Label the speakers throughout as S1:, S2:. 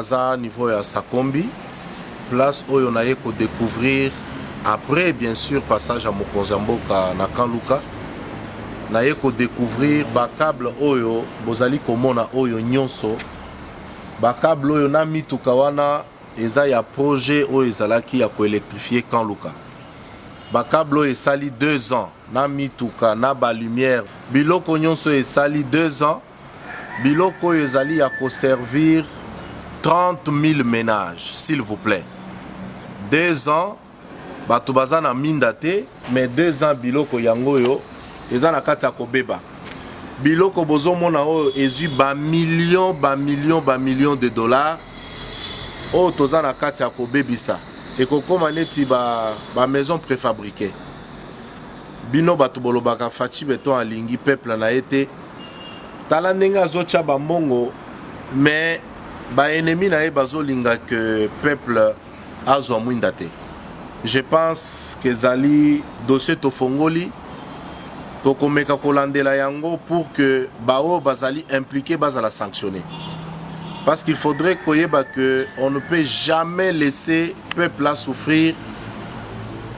S1: naza niveau ya Sakombi, place où on a découvrir après bien sûr passage à Mokonzamboka na Kanluka, na découvrir ba câble oyo bozali komona oyo nyonso, ba câble oyo na mituka wana eza ya projet oyo ezalaki ya ko électrifier Kanluka. Ba câble oyo esali 2 ans na mituka na ba lumière biloko nyonso esali 2 ans. Biloko oyo ezali ya ko servir 30 000 ménages, s'il vous plaît. 2 ans, bato baza na minda te, mais 2 ans biloko yango yo, eza na kati ya kobeba. Biloko bozo mona oyo ezui ba millions de dollars, oyo toza na kati ya kobebisa. Ekokoma neti ba maison préfabriquée. Bino bato bolobaka faci beton alingi peuple na ete. Tala ndenge azotia bambongo, mais ba ennemi na ye bazolinga que peuple azwa mwinda te. Je pense que zali dossier tofongoli tokomeka kolandela yango pour que bao bazali impliqué bazala sanctionner. Parce qu'il faudrait koyeba que on ne peut jamais laisser peuple là souffrir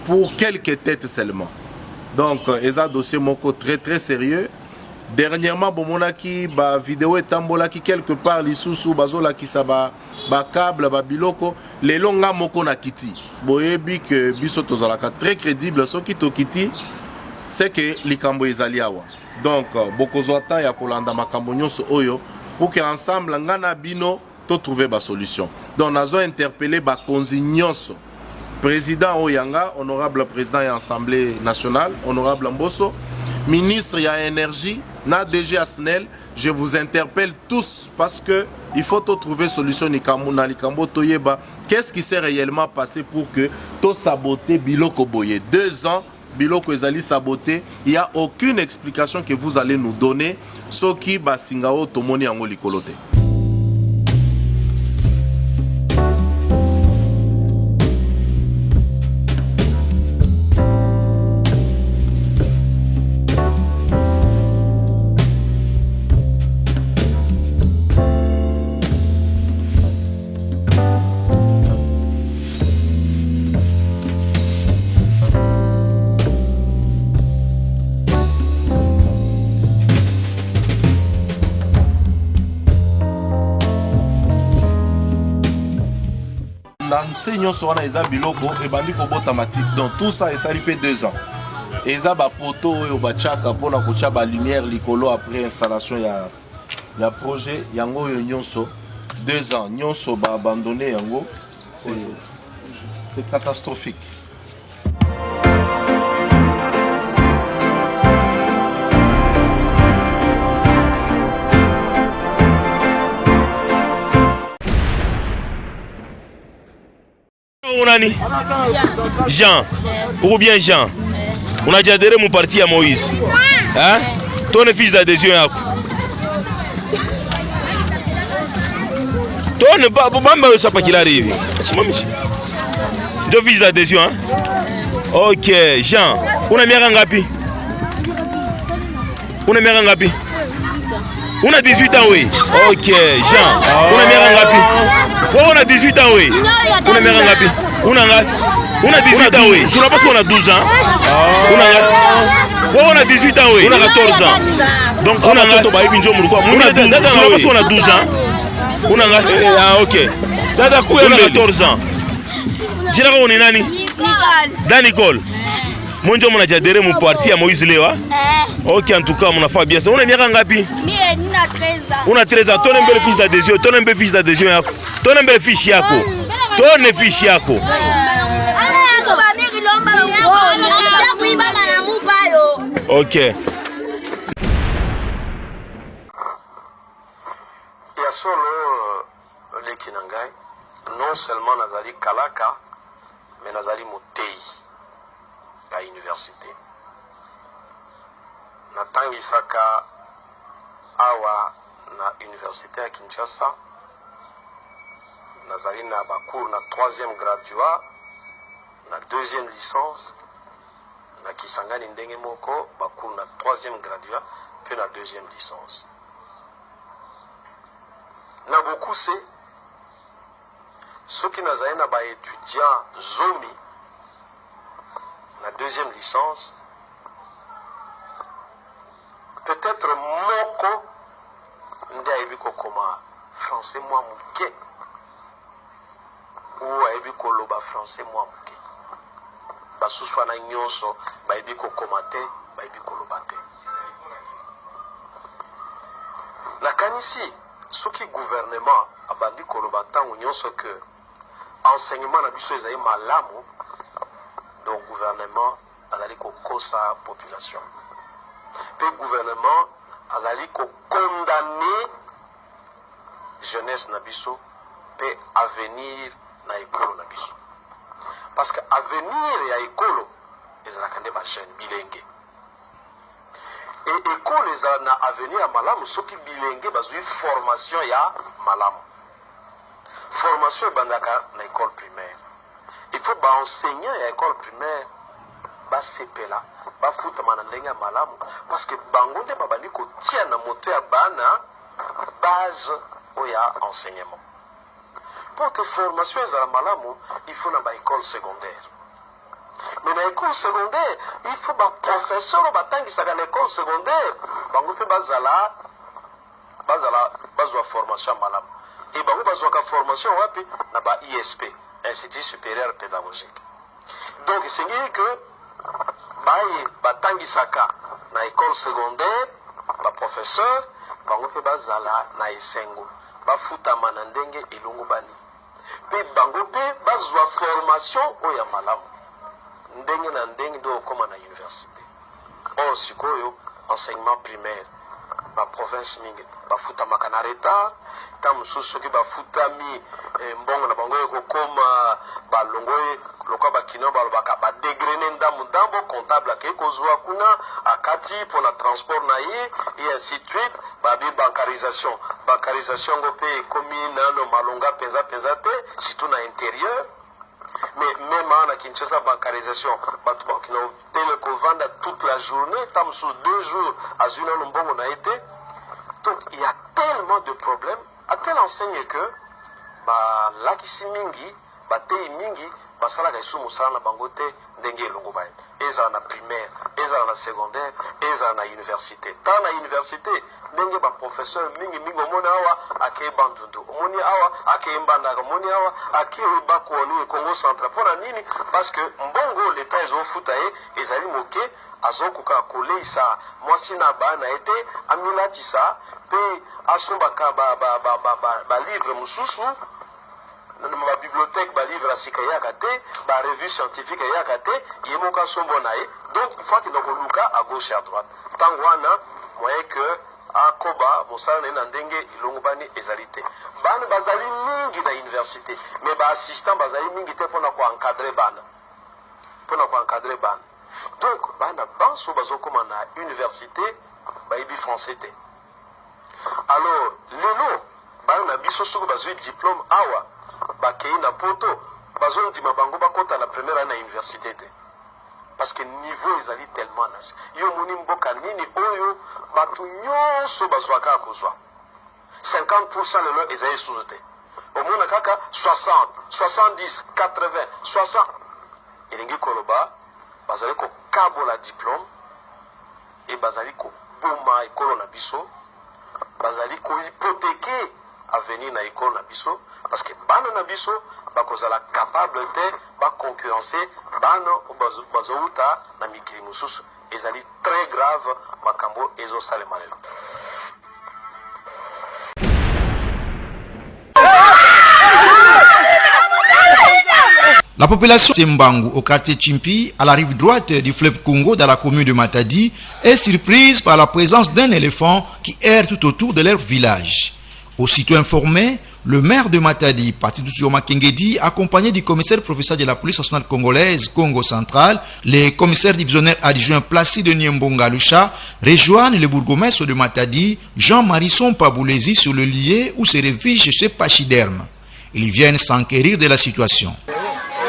S1: pour quelques têtes seulement. Donc eza dossier moko très sérieux. Dernièrement, bomonaki ba vidéo etambolaki quelque part lisusu bazola ki ba câble ba biloko le longa moko na kiti. Boyebi que biso tozalaka très crédible soki to kiti c'est que likambo ezali awa. Donc bokozwa temps ya kolanda makambo nyonso oyo pour que ensemble ngana bino to trouver ba solution. Donc nazo interpeller ba konzi nyonso. Président Oyanga, honorable président de l'Assemblée nationale, honorable Mbosso, ministre de l'énergie, na DG Asnel, je vous interpelle tous parce que il faut trouver solution na likambo toyeba. Qu'est-ce qui s'est réellement passé pour que to saboter Biloko Boye 2 ans, Biloko ezali saboté, il n'y a aucune explication que vous allez nous donner soki basingao tomoni yango likolote. Enseignant sur les biloko et bandi automatique. Donc tout ça et ça fait 2 ans. Et ça ba poto et ba chaka pour na kucha ba lumière likolo après installation ya projet yango nyonso 2 ans nyonso ba abandonné yango c'est catastrophique.
S2: Jean, ou bien Jean, on a déjà adhéré mon parti à Moïse. Hein? Ton fils d'adhésion. Ton ne pas pas qu'il arrive. Ton fils d'adhésion. Hein? Ok, Jean, on a mis un gapi. On a mis un gapi. On a 18 ans, oui. Ok, Jean, on a mis un gapi. On a 18 ans, oui. On a mis un gapi. On a 18 ans, oui. Je ne sais pas si on a 12 ans. On a 18 ans, oui. On a 14 ans. Donc on a 12 ans. Je ne sais pas si on a 12 ans. On a ah, ok. On a 14 ans. Je ne sais pas on est nani. Dans Nicole. Mon Dieu, on a déjà adhéré mon parti à Moïse Léa. Ok, en tout cas, on a fait bien ça. On est bien ngapi. On a 13 ans. Ton un bel fils d'adhésion. Ton un bel fils d'adhésion. Ton un bel fils yako. Ton un fils yako. Ok.
S3: Ya solo le kinangai non seulement nazali kalaka mais nazali motei à université. Natangisaka awa na université à Kinshasa. Nazali na bacours na 3e graduat, na 2e licence, na Kisangani ndenge moko bacours na 3e graduat, puis na 2e licence. Na beaucoup c'est ceux qui n'ont pas étudiant Zomi, la deuxième licence, peut-être Moko, Ndaibiko Koma, français moi mouké, ou Aibiko Loba français moi mouké. Basuswa na nyonso, Baibiko Komate, Baibiko Lobate. La Kanisi, ce qui gouvernement a bandi Kolobatan ou nyonso que enseignement na biso ezayi malamu, donc gouvernement azali kokosa population. Puis gouvernement azali ko condamner jeunesse na biso pe avenir na ekolo na biso. Parce que avenir ya ekolo ezalaka nde ba jeune bilenge. Et école ezala na avenir ya malamu soki bilenge bazwi formation ya malamu. Formation ebandaka na école primaire. Il faut ba enseignant à l'école primaire ba sepela ba futama na ndenge ya malamu parce que bango nde babandi kotia na moto ya bana base oya enseignement. Pour te formation ezala malamu, il faut na ba école secondaire. Mais na école secondaire, il faut ba professeur batangisaka na école secondaire bango pe bazala bazwa formation malamu. Et bango bazwa ka formation wapi na ba ISP, Institut supérieur pédagogique. Donc c'est que baye batangisaka na école secondaire ba professeur bango pe bazala na esengo bafutama na ndenge elongo bani pe bango pe bazwa formation oya malamu ndenge na ndenge do koma na université. Or sikoyo enseignement primaire ba province mingi bafutama kana retard tamususu ki bafutami mbongo na bango ko koma balongoye loka bakino balobaka ba dégrene ndambo comptable ke kozwa kuna akati pour la transport na ye et ainsi de suite babi bancarisation go pe commune no malonga penza te surtout na intérieur. Mais même en Kinshasa bancarisation batu bakino teleko vanda toute la journée tamususu 2 jours azuna mbongo na été. Donc il y a tellement de problèmes à telle enseigne que ba lakisi mingi ba tei mingi basala ka isu musala na bangote ndenge longo baye eza na primaire eza na secondaire eza na université ta na université ndenge ba professeur mingi omona awa ake bandundu omoni awa ake mbanda omoni awa ake ba ko ni Congo central pona nini parce que mbongo l'état ezo futaye ezali moke azokuka koleisa mwasi na bana ete amilatisa pe asombaka ba livre mususu na bibliothèque ba livre asika yakate ba revue scientifique yakate yemoka sombo nae. Donc il faut qu'il luka à gauche et à droite tangwana moyen que akoba mosala na ndenge ilongo bani ezalité bana bazali mingi na université mais ba assistant bazali mingi te pona ko encadrer bana donc bana banso bazokoma na université baibi français te. Alors lelo bana na biso soko bazwi diplôme awa bakei na poto bazondima bango bakota na première année à université te parce que niveau ezali tellement nas yo moni mboka nini oyo batu nyonso bazwaka kozwa 50% lelo ezali sous te omona kaka 60 70 80 60 elingi koloba bazali ko kabola diplôme et bazali ko boma ekolo na biso bazali ko hypothéquer avenir na école na biso parce que bana na biso bakozala capable te ba concurrencer bana bazouta na mikili mususu ezali très grave makambo ezo salema lelo.
S4: La population Tsembangu au quartier Chimpi, à la rive droite du fleuve Congo dans la commune de Matadi, est surprise par la présence d'un éléphant qui erre tout autour de leur village. Aussitôt informé, le maire de Matadi, Patrick Sioma Kengedi, accompagné du commissaire professeur de la police nationale congolaise Congo central, les commissaires divisionnaires adjoints Placide Niembonga Lucha, rejoignent le bourgmestre de Matadi, Jean-Marie Sompaboulezi, sur le lieu où se réfugie chez Pachyderme. Ils viennent s'enquérir de la situation.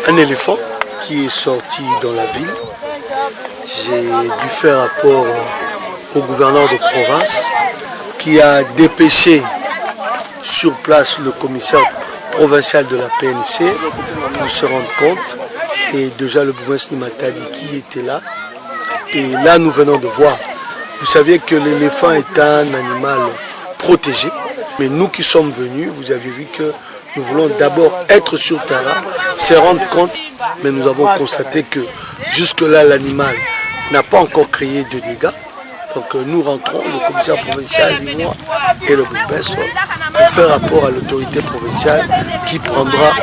S5: Un éléphant qui est sorti dans la ville. J'ai dû faire rapport au gouverneur de province qui a dépêché sur place le commissaire provincial de la PNC pour se rendre compte. Et déjà le bourgmestre de Matadi qui était là. Et là, nous venons de voir. Vous saviez que l'éléphant est un animal protégé. Mais nous qui sommes venus, vous avez vu que nous voulons d'abord être sur terrain, se rendre compte. Mais nous avons constaté que jusque-là, l'animal n'a pas encore créé de dégâts. Donc nous rentrons, le commissaire provincial Linois et le bourgmestre, pour faire rapport à l'autorité provinciale qui prendra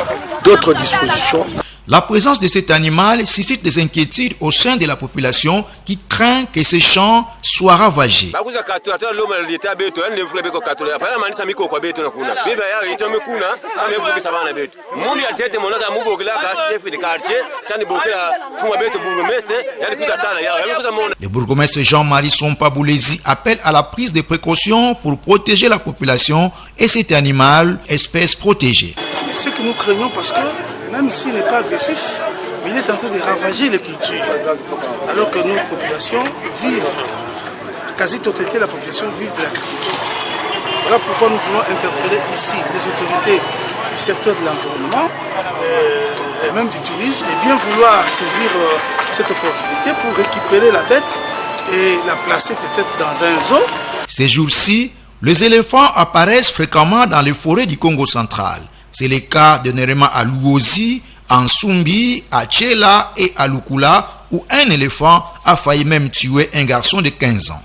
S5: d'autres dispositions.
S4: La présence de cet animal suscite des inquiétudes au sein de la population qui craint que ces champs soient ravagés. Le bourgmestre Jean-Marie Sompa-Boulezi appelle à la prise de précautions pour protéger la population et cet animal, espèce protégée.
S6: C'est ce que nous craignons parce que même s'il n'est pas agressif, mais il est en train de ravager les cultures. Alors que nos populations vivent, la quasi-totalité de la population vit de l'agriculture. Voilà pourquoi nous voulons interpeller ici les autorités du secteur de l'environnement et même du tourisme et bien vouloir saisir cette opportunité pour récupérer la bête et la placer peut-être dans un zoo.
S4: Ces jours-ci, les éléphants apparaissent fréquemment dans les forêts du Congo central. C'est le cas de Nerema à Luozi, à Nsumbi, à Tchela et à Lukula, où un éléphant a failli même tuer un garçon de 15 ans.